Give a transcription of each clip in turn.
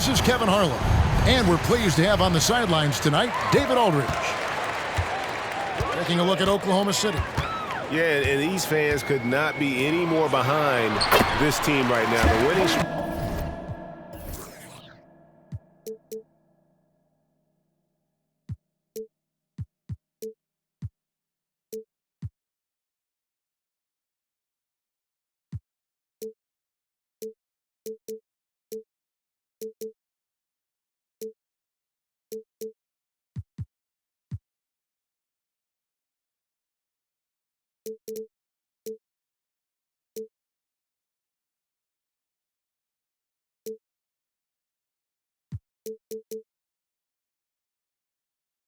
This is Kevin Harlan, and we're pleased to have on the sidelines tonight David Aldridge. Taking a look at Oklahoma City. Yeah, and these fans could not be any more behind this team right now. The winning.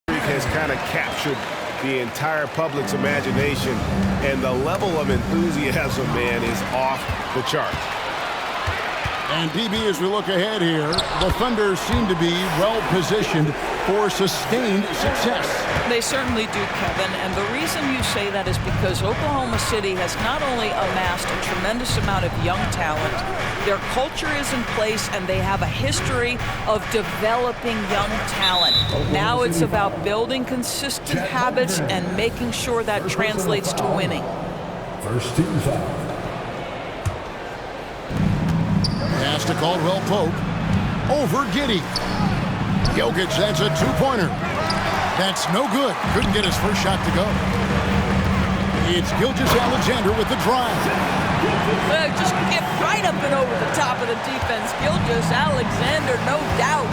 Has kind of captured the entire public's imagination, and the level of enthusiasm, man, is off the chart. And DB, as we look ahead here, the Thunder seem to be well positioned for sustained success. They certainly do, Kevin, and the reason you say that is because Oklahoma City has not only amassed a tremendous amount of young talent, their culture is in place, and they have a history of developing young talent. Now it's about building consistent habits and making sure that translates to winning. First team foul. Pass to Caldwell Pope. Over Giddey. Jokic, that's a two-pointer. That's no good. Couldn't get his first shot to go. It's Gilgeous-Alexander with the drive. Just get right up and over the top of the defense. Gilgeous-Alexander, no doubt.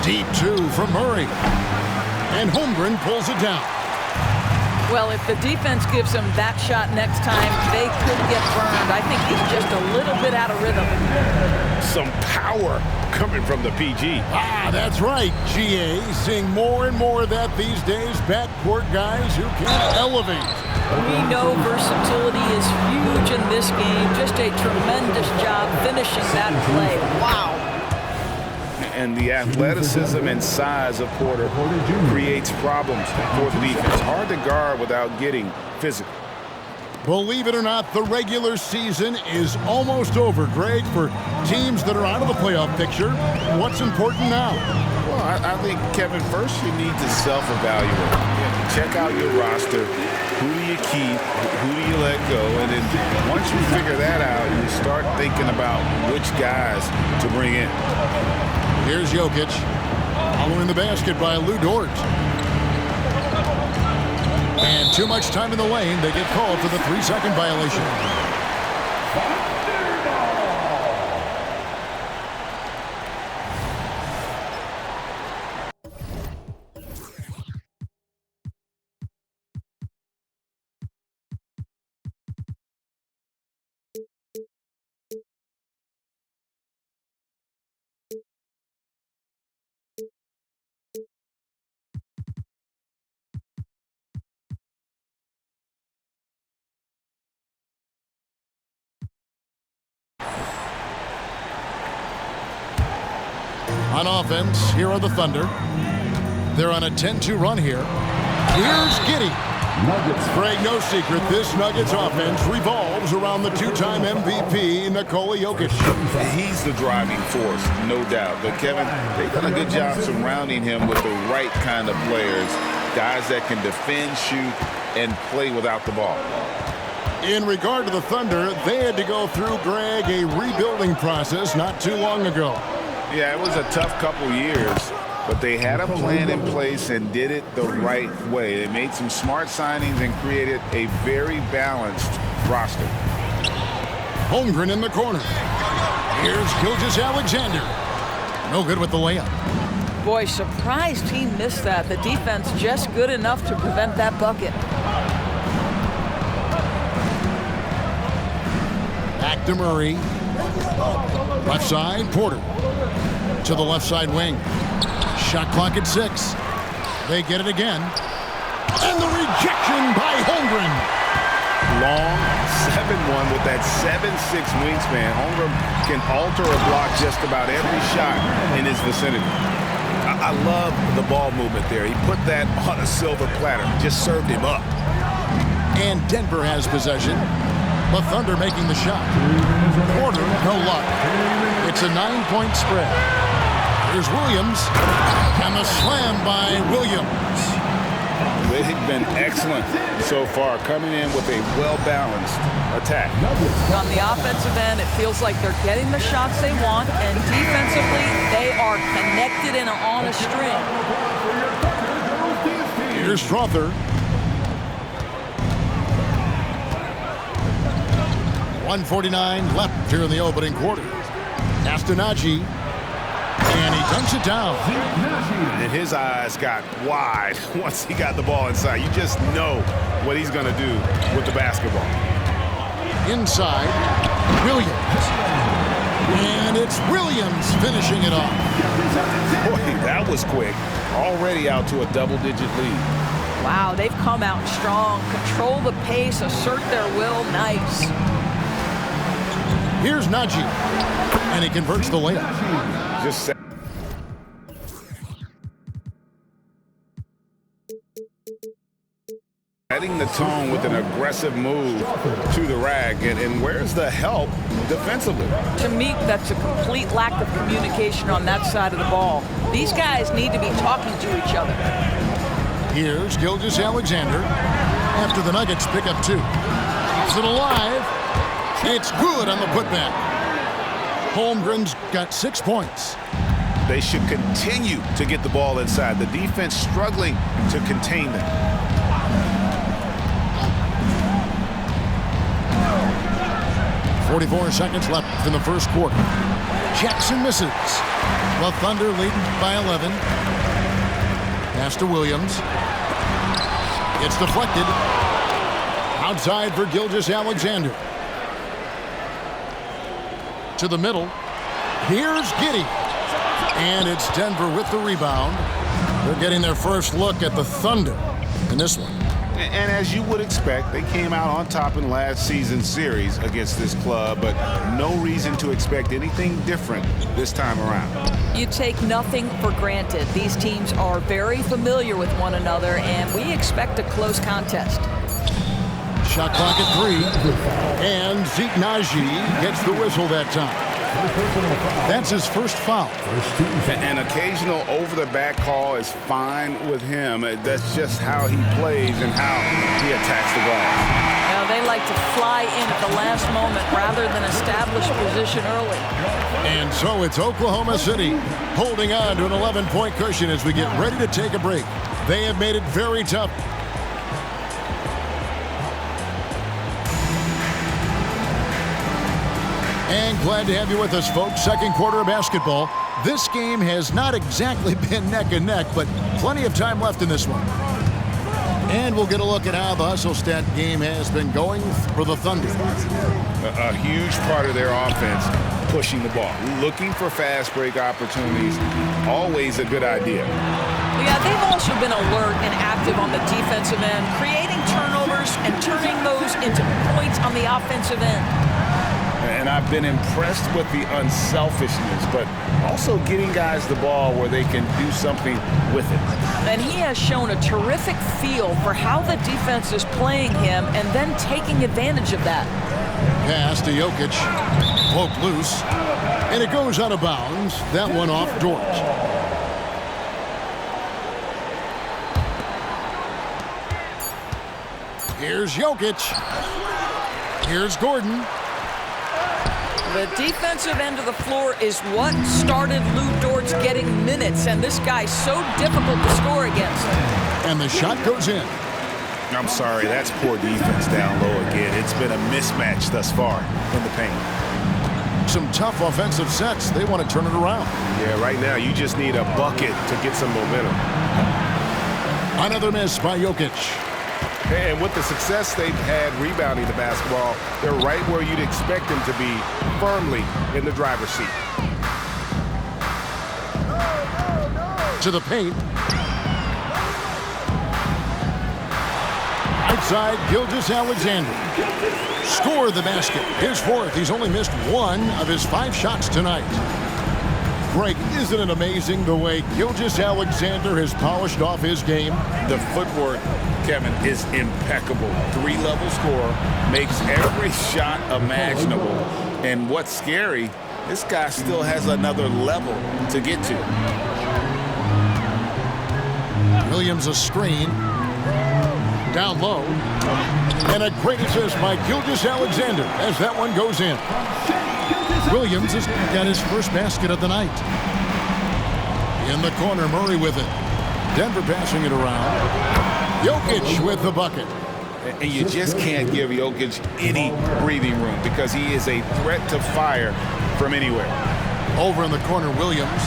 Deep two from Murray. And Holmgren pulls it down. Well, if the defense gives him that shot next time, they could get burned. I think he's just a little bit out of rhythm. Some power coming from the PG. That's right, GA. Seeing more and more of that these days. Backcourt guys who can elevate. We know versatility is huge in this game. Just a tremendous job finishing that play. Wow. And the athleticism and size of Porter creates problems for the defense. Hard to guard without getting physical. Believe it or not, the regular season is almost over, Greg. For teams that are out of the playoff picture, what's important now? Well, I think, Kevin, first you need to self-evaluate. Check out your roster. Who do you keep? Who do you let go? And then once you figure that out, you start thinking about which guys to bring in. Here's Jokic, following the basket by Lou Dort. And too much time in the lane. They get called for the 3-second violation. On offense, here are the Thunder. They're on a 10-2 run here. Here's Giddey. Nuggets. Greg, no secret, this Nuggets offense revolves around the two-time MVP, Nikola Jokic. He's the driving force, no doubt. But, Kevin, they've done a good job surrounding him with the right kind of players, guys that can defend, shoot, and play without the ball. In regard to the Thunder, they had to go through, Greg, a rebuilding process not too long ago. Yeah, it was a tough couple years, but they had a plan in place and did it the right way. They made some smart signings and created a very balanced roster. Holmgren in the corner. Here's Gilgeous-Alexander. No good with the layup. Boy, surprised he missed that. The defense just good enough to prevent that bucket. Back to Murray. Left side, Porter. To the left side wing. Shot clock at 6. They get it again. And the rejection by Holmgren. Long 7-1 with that 7'6" wingspan. Holmgren can alter or block just about every shot in his vicinity. I love the ball movement there. He put that on a silver platter. Just served him up. And Denver has possession. The Thunder making the shot. Porter, no luck. It's a 9-point spread. Here's Williams. And the slam by Williams. They've been excellent so far, coming in with a well-balanced attack. On the offensive end, it feels like they're getting the shots they want, and defensively, they are connected and on a string. Here's Strother. 1:49 left here in the opening quarter. Naji, and he dunks it down. And his eyes got wide once he got the ball inside. You just know what he's going to do with the basketball. Inside, Williams. And it's Williams finishing it off. Boy, that was quick. Already out to a double-digit lead. Wow, they've come out strong. Control the pace, assert their will. Nice. Here's Naji, and he converts the layup. Just setting the tone with an aggressive move to the rack. And where's the help defensively? To me, that's a complete lack of communication on that side of the ball. These guys need to be talking to each other. Here's Gilgeous-Alexander after the Nuggets pick up 2. Keeps it alive. It's good on the putback. Holmgren's got 6 points. They should continue to get the ball inside. The defense struggling to contain them. .44 seconds left in the first quarter. Jackson misses. The Thunder leading by 11. Pass to Williams. It's deflected. Outside for Gilgeous-Alexander. To the middle. Here's Giddey. And it's Denver with the rebound. They're getting their first look at the Thunder in this one. And as you would expect, they came out on top in last season's series against this club, but no reason to expect anything different this time around. You take nothing for granted. These teams are very familiar with one another, and we expect a close contest. Shot clock at 3. And Naji gets the whistle that time. That's his first foul. An occasional over-the-back call is fine with him. That's just how he plays and how he attacks the glass. Now, they like to fly in at the last moment rather than establish position early. And so it's Oklahoma City holding on to an 11-point cushion as we get ready to take a break. They have made it very tough. And glad to have you with us, folks. Second quarter of basketball. This game has not exactly been neck and neck, but plenty of time left in this one. And we'll get a look at how the hustle stat game has been going for the Thunder. A huge part of their offense, pushing the ball, looking for fast break opportunities, always a good idea. Yeah, they've also been alert and active on the defensive end, creating turnovers and turning those into points on the offensive end. And I've been impressed with the unselfishness, but also getting guys the ball where they can do something with it. And he has shown a terrific feel for how the defense is playing him and then taking advantage of that. Pass to Jokic. Poked loose. And it goes out of bounds. That one off Dort. Here's Jokic. Here's Gordon. The defensive end of the floor is what started Lou Dort's getting minutes, and this guy's so difficult to score against. And the shot goes in. I'm sorry, that's poor defense down low again. It's been a mismatch thus far in the paint. Some tough offensive sets. They want to turn it around. Yeah, right now you just need a bucket to get some momentum. Another miss by Jokic. And with the success they've had rebounding the basketball, they're right where you'd expect them to be, firmly in the driver's seat. To the paint. Outside, Gilgeous-Alexander. Score the basket. His fourth. He's only missed 1 of his 5 shots tonight. Greg, isn't it amazing the way Gilgeous-Alexander has polished off his game? The footwork Kevin, is impeccable. 3-level scorer, makes every shot imaginable. And what's scary, this guy still has another level to get to. Williams a screen. Down low. And a great assist by Gilgeous-Alexander as that one goes in. Williams has got his first basket of the night. In the corner, Murray with it. Denver passing it around. Jokic with the bucket. And you just can't give Jokic any breathing room because he is a threat to fire from anywhere. Over in the corner, Williams.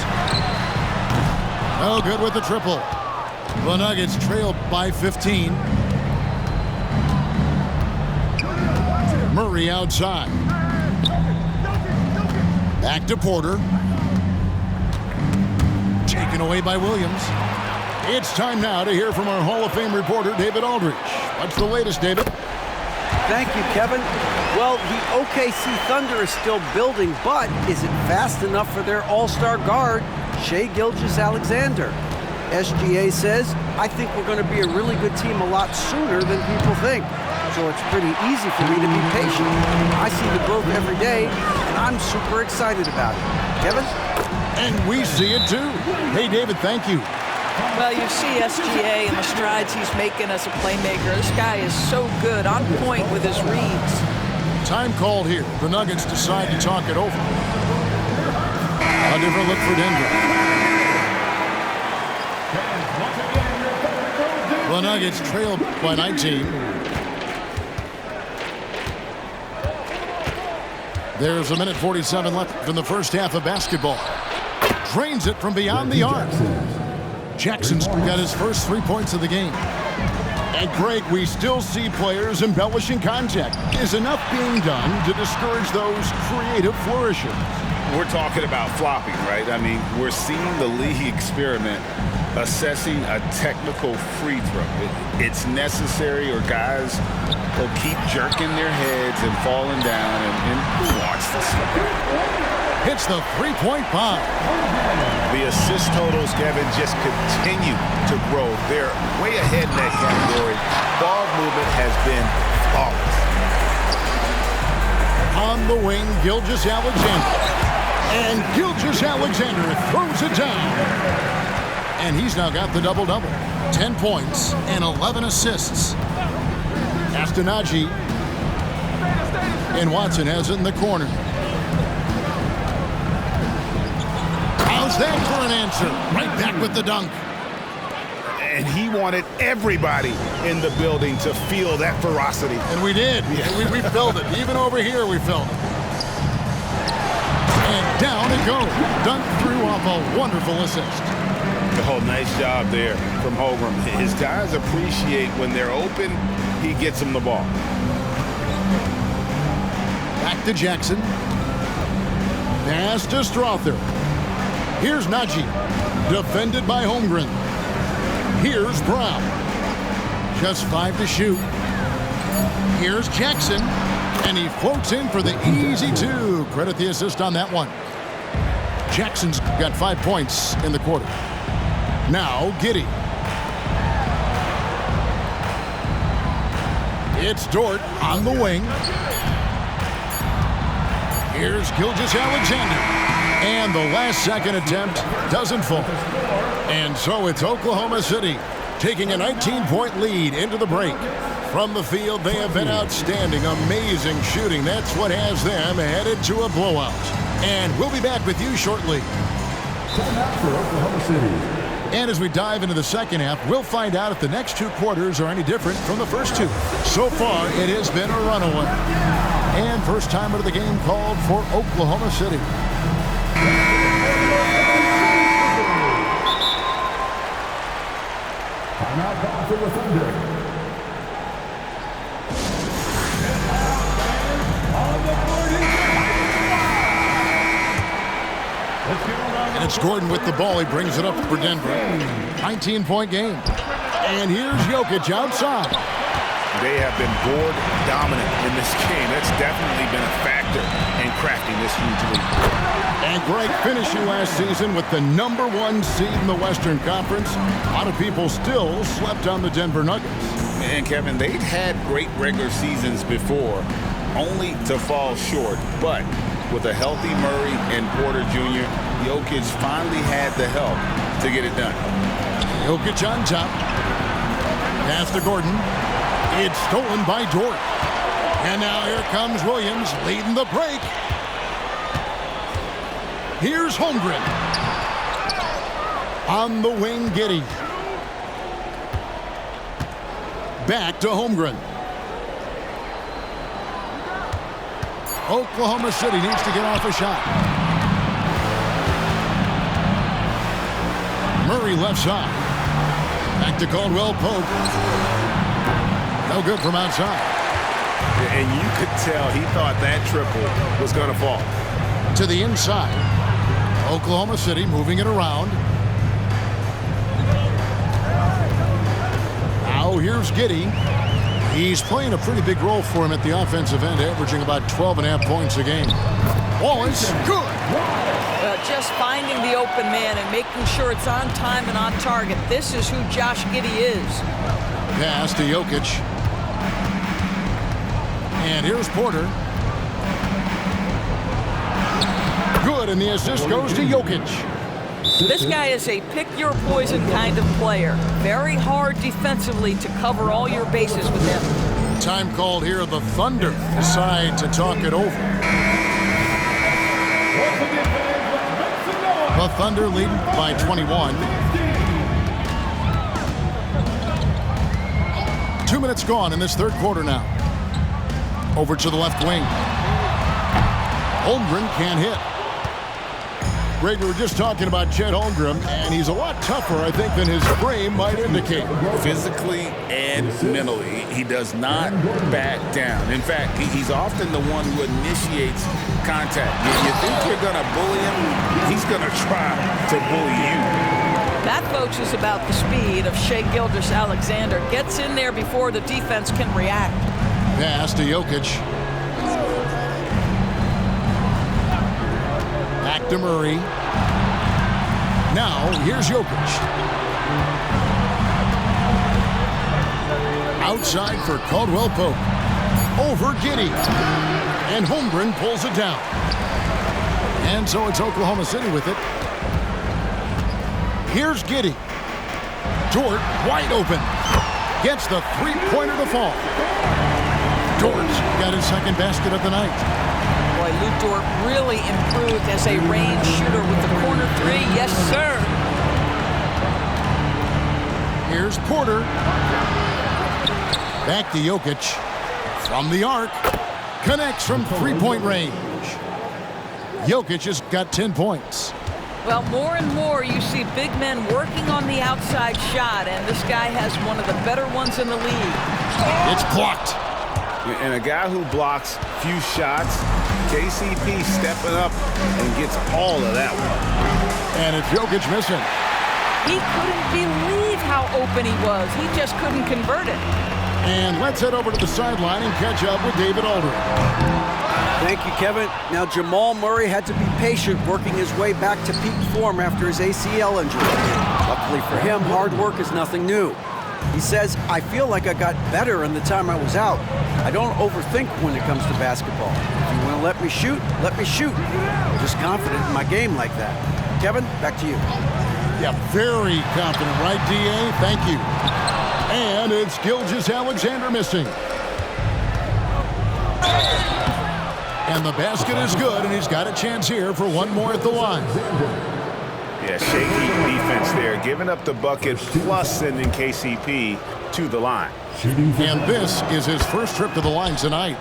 No good with the triple. The Nuggets trail by 15. Murray outside. Back to Porter. Taken away by Williams. It's time now to hear from our Hall of Fame reporter, David Aldridge. What's the latest, David? Thank you, Kevin. Well, the OKC Thunder is still building, but is it fast enough for their all-star guard, Shai Gilgeous-Alexander? SGA says, I think we're going to be a really good team a lot sooner than people think. So it's pretty easy for me to be patient. I see the growth every day, and I'm super excited about it. Kevin? And we see it too. Hey, David, thank you. Well, you see SGA and the strides he's making as a playmaker. This guy is so good, on point with his reads. Time called here. The Nuggets decide to talk it over. A different look for Denver. The Nuggets trail by 19. There's a minute 47 left in the first half of basketball. Drains it from beyond the arc. Jackson's got his first 3 points of the game. And Greg, we still see players embellishing contact. Is enough being done to discourage those creative flourishes? We're talking about flopping, right? I mean, we're seeing the league experiment assessing a technical free throw. It's necessary or guys will keep jerking their heads and falling down and who wants this? Hits the three-point bomb. The assist totals, Kevin, just continue to grow. They're way ahead in that category. Ball movement has been flawless. On the wing, Gilgeous-Alexander. And Gilgeous-Alexander throws it down. And he's now got the double-double. 10 points and 11 assists. Castanagi. And Watson has it in the corner. How's that for an answer? Right back with the dunk. And he wanted everybody in the building to feel that ferocity. And we did. Yeah. We felt it. Even over here, we felt it. And down it goes. Dunk through off a wonderful assist. Oh, nice job there from Holmgren. His guys appreciate when they're open, he gets them the ball. Back to Jackson. Pass to Strother. Here's Najee. Defended by Holmgren. Here's Brown. Just 5 to shoot. Here's Jackson. And he floats in for the easy 2. Credit the assist on that one. Jackson's got 5 points in the quarter. Now Giddey. It's Dort on the wing. Here's Gilgeous-Alexander. And the last second attempt doesn't fall. And so it's Oklahoma City taking a 19-point lead into the break. From the field, they have been outstanding. Amazing shooting. That's what has them headed to a blowout. And we'll be back with you shortly. And as we dive into the second half, we'll find out if the next 2 quarters are any different from the first 2. So far, it has been a runaway. And first time out of the game called for Oklahoma City. Timeout call for the Thunder. And it's Gordon with the ball. He brings it up for Denver. 19-point game. And here's Jokic outside. They have been board dominant in this game. That's definitely been a factor in crafting this huge lead. And Greg, finishing last season with the #1 seed in the Western Conference. A lot of people still slept on the Denver Nuggets. And Kevin, they'd had great regular seasons before, only to fall short. But with a healthy Murray and Porter Jr., Jokic finally had the help to get it done. Jokic on top. Pass to Gordon. It's stolen by Dort. And now here comes Williams leading the break. Here's Holmgren. On the wing, Giddey. Back to Holmgren. Oklahoma City needs to get off a shot. Murray left side. Back to Caldwell Pope. No good from outside. And you could tell he thought that triple was going to fall. To the inside. Oklahoma City moving it around. Now here's Giddey. He's playing a pretty big role for him at the offensive end, averaging about 12.5 points a game. Wallace, good. Just finding the open man and making sure it's on time and on target. This is who Josh Giddey is. Pass to Jokic. And here's Porter. Good, and the assist goes to Jokic. This guy is a pick-your-poison kind of player. Very hard defensively to cover all your bases with him. Time called here. The Thunder decide to talk it over. The Thunder lead by 21. 2 minutes gone in this third quarter now. Over to the left wing. Holmgren can't hit. Greg, we were just talking about Chet Holmgren, and he's a lot tougher, I think, than his frame might indicate. Physically and mentally, he does not back down. In fact, he's often the one who initiates contact. If you think you're going to bully him, he's going to try to bully you. That, folks, is about the speed of Shai Gilgeous-Alexander. Gets in there before the defense can react. Pass to Jokic. Back to Murray. Now, here's Jokic. Outside for Caldwell Pope. Over Giddey. And Holmgren pulls it down. And so it's Oklahoma City with it. Here's Giddey. Dort wide open. Gets the three-pointer to fall. Dort's got his second basket of the night. Boy, Lou Dort really improved as a range shooter with the corner three. Yes, sir. Here's Porter. Back to Jokic. From the arc. Connects from three-point range. Jokic has got 10 points. Well, more and more you see big men working on the outside shot, and this guy has one of the better ones in the league. It's blocked. And a guy who blocks few shots, KCP stepping up and gets all of that one. And it's Jokic missing. He couldn't believe how open he was. He just couldn't convert it. And let's head over to the sideline and catch up with David Aldridge. Thank you, Kevin. Now, Jamal Murray had to be patient working his way back to peak form after his ACL injury. Luckily for him, hard work is nothing new. He says, I feel like I got better in the time I was out. I don't overthink when it comes to basketball. If you want to let me shoot, let me shoot. I'm just confident in my game like that. Kevin, back to you. Yeah, very confident, right, D.A.? Thank you. And it's Gilgeous-Alexander missing. And the basket is good, and he's got a chance here for one more at the line. Yeah, shaky defense there, giving up the bucket plus sending KCP to the line. And this is his first trip to the line tonight.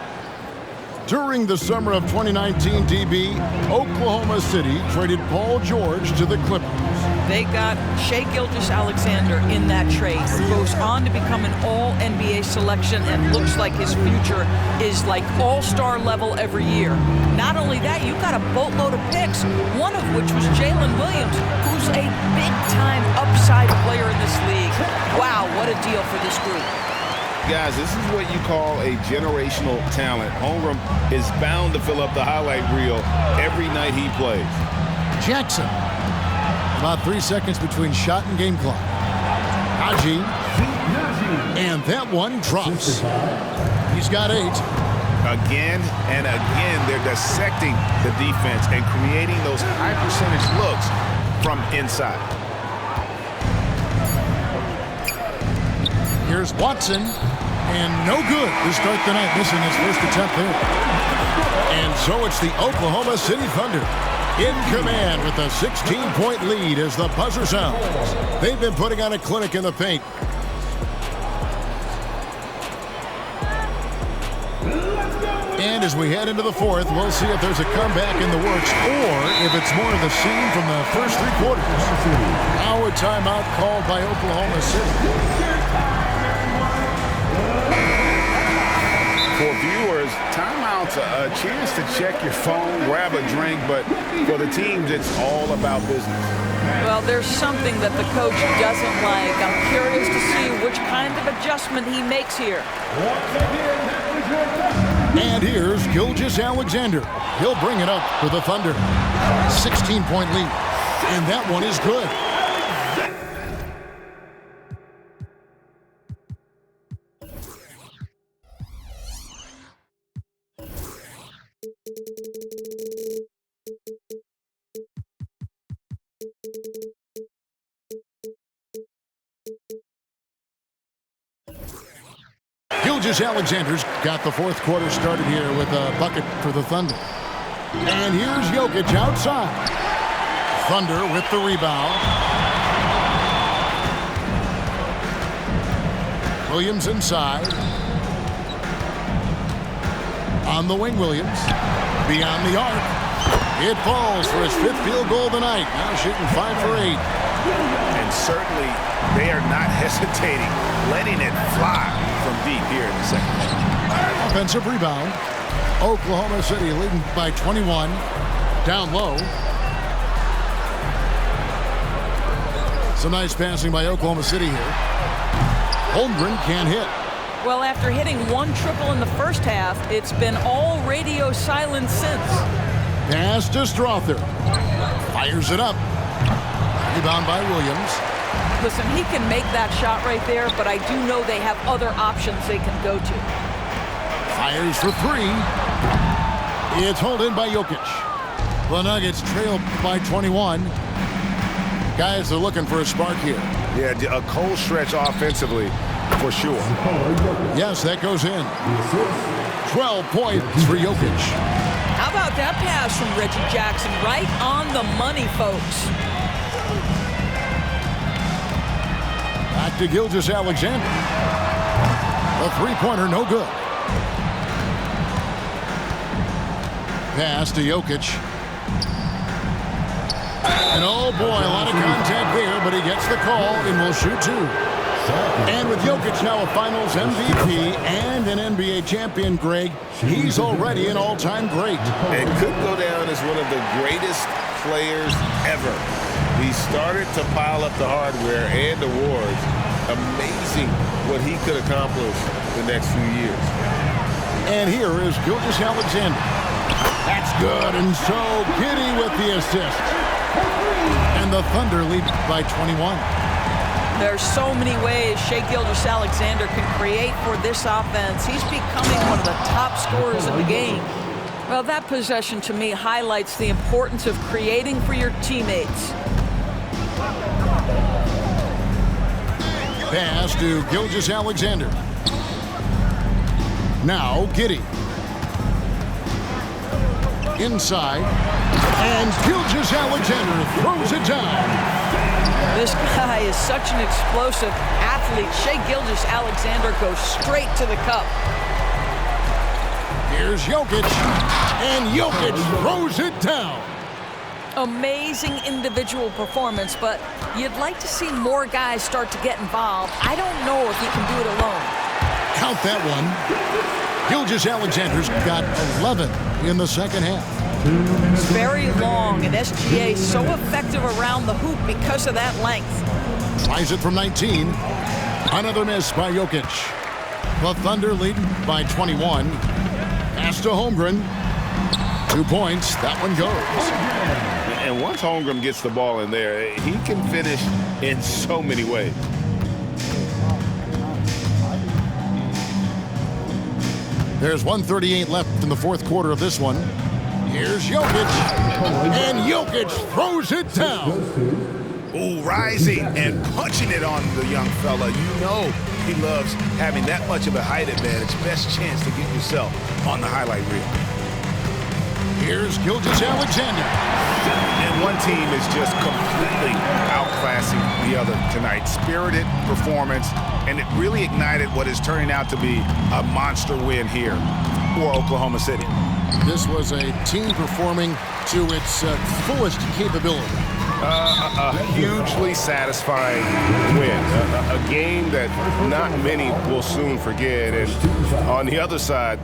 During the summer of 2019, DB, Oklahoma City traded Paul George to the Clippers. They got Shai Gilgeous-Alexander in that trade, who goes on to become an all-NBA selection and looks like his future is like all-star level every year. Not only that, you've got a boatload of picks, one of which was Jalen Williams, who's a big-time upside player in this league. Wow, what a deal for this group. Guys, this is what you call a generational talent. Holmgren is bound to fill up the highlight reel every night he plays. Jackson. About 3 seconds between shot and game clock. Haji. And that one drops. He's got 8. Again and again, they're dissecting the defense and creating those high percentage looks from inside. Here's Watson, and no good to start the night, missing his first attempt there. And so it's the Oklahoma City Thunder in command with a 16-point lead as the buzzer sounds. They've been putting on a clinic in the paint. And as we head into the fourth, we'll see if there's a comeback in the works or if it's more of the same from the first 3 quarters. Now a timeout called by Oklahoma City. For viewers, timeout's a chance to check your phone, grab a drink, but for the teams, it's all about business. Well, there's something that the coach doesn't like. I'm curious to see which kind of adjustment he makes here. And here's Gilgeous-Alexander. He'll bring it up for the Thunder. 16-point lead. And that one is good. Gilgeous-Alexander's got the fourth quarter started here with a bucket for the Thunder. And here's Jokic outside. Thunder with the rebound. Williams inside. On the wing, Williams. Beyond the arc. It falls for his 5th field goal of the night. Now shooting 5 for 8. And certainly they are not hesitating, letting it fly from deep here in the second half. Offensive rebound. Oklahoma City leading by 21. Down low. Some nice passing by Oklahoma City here. Holmgren can't hit. Well, after hitting 1 triple in the first half, it's been all radio silence since. Pass to Strother. Fires it up. Rebound by Williams. Listen, he can make that shot right there, but I do know they have other options they can go to. Fires for 3. It's hauled in by Jokic. The Nuggets trail by 21. Guys are looking for a spark here. Yeah, a cold stretch offensively for sure. Yes, that goes in. 12 points for Jokic. How about that pass from Reggie Jackson? Right on the money, folks. Back to Gilgeous-Alexander. The 3-pointer, no good. Pass to Jokic. And oh boy, a lot of contact there, but he gets the call and will shoot 2. And with Jokic now a Finals MVP and an NBA champion, Greg, he's already an all-time great. And could go down as one of the greatest players ever. He started to pile up the hardware and awards. Amazing what he could accomplish the next few years. And here is Gilgeous-Alexander. That's good, and so Giddey with the assist. And the Thunder lead by 21. There's so many ways Shai Gilgeous-Alexander can create for this offense. He's becoming one of the top scorers in the game. Well, that possession to me highlights the importance of creating for your teammates. Pass to Gilgeous-Alexander. Now Giddey. Inside. And Gilgeous-Alexander throws it down. This guy is such an explosive athlete. Shai Gilgeous-Alexander goes straight to the cup. Here's Jokic. And Jokic throws it down. Amazing individual performance, but you'd like to see more guys start to get involved. I don't know if he can do it alone. Count that one. Gilgeous-Alexander's got 11 in the second half. It's very long, and SGA so effective around the hoop because of that length. Tries it from 19. Another miss by Jokic. The Thunder lead by 21. Pass to Holmgren. 2 points. That one goes. And once Holmgren gets the ball in there, he can finish in so many ways. There's 1:38 left in the fourth quarter of this one. Here's Jokic, and Jokic throws it down. Ooh, rising and punching it on the young fella. You know he loves having that much of a height advantage. Best chance to get yourself on the highlight reel. Here's Gilgeous-Alexander. And one team is just completely outclassing the other tonight. Spirited performance, and it really ignited what is turning out to be a monster win here for Oklahoma City. This was a team performing to its fullest capability. A hugely satisfying win. A game that not many will soon forget. And on the other side,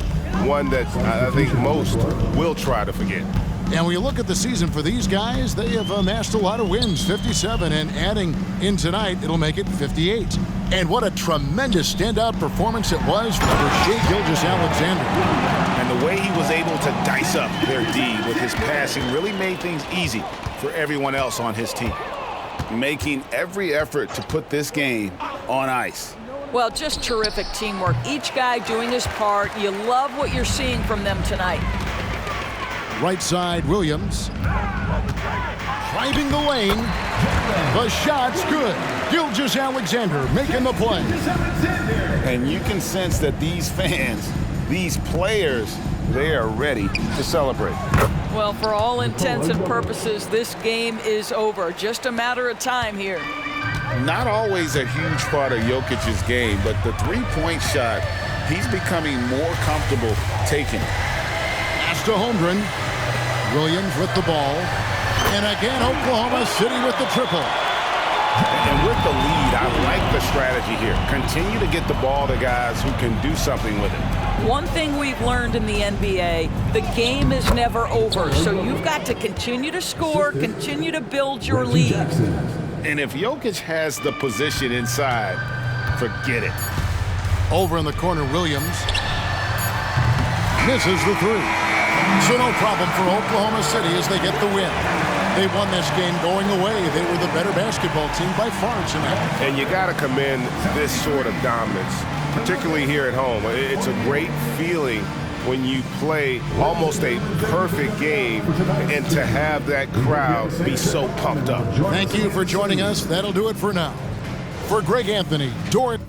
one that I think most will try to forget. And when you look at the season for these guys, they have amassed a lot of wins, 57, and adding in tonight, it'll make it 58. And what a tremendous standout performance it was for Shai Gilgeous-Alexander. And the way he was able to dice up their D with his passing really made things easy for everyone else on his team. Making every effort to put this game on ice. Well, just terrific teamwork. Each guy doing his part. You love what you're seeing from them tonight. Right side, Williams. Driving the lane. The shot's good. Gilgeous-Alexander making the play. And you can sense that these fans, these players, they are ready to celebrate. Well, for all intents and purposes, this game is over. Just a matter of time here. Not always a huge part of Jokic's game, but the three-point shot, he's becoming more comfortable taking. Pass to Holmgren. Williams with the ball. And again, Oklahoma City with the triple. And with the lead, I like the strategy here. Continue to get the ball to guys who can do something with it. One thing we've learned in the NBA, the game is never over. So you've got to continue to score, continue to build your lead. And if Jokic has the position inside, forget it. Over in the corner, Williams. Misses the three. So no problem for Oklahoma City as they get the win. They won this game going away. They were the better basketball team by far tonight. And you got to commend this sort of dominance, particularly here at home. It's a great feeling when you play almost a perfect game and to have that crowd be so pumped up. Thank you for joining us. That'll do it for now. For Greg Anthony, Dorit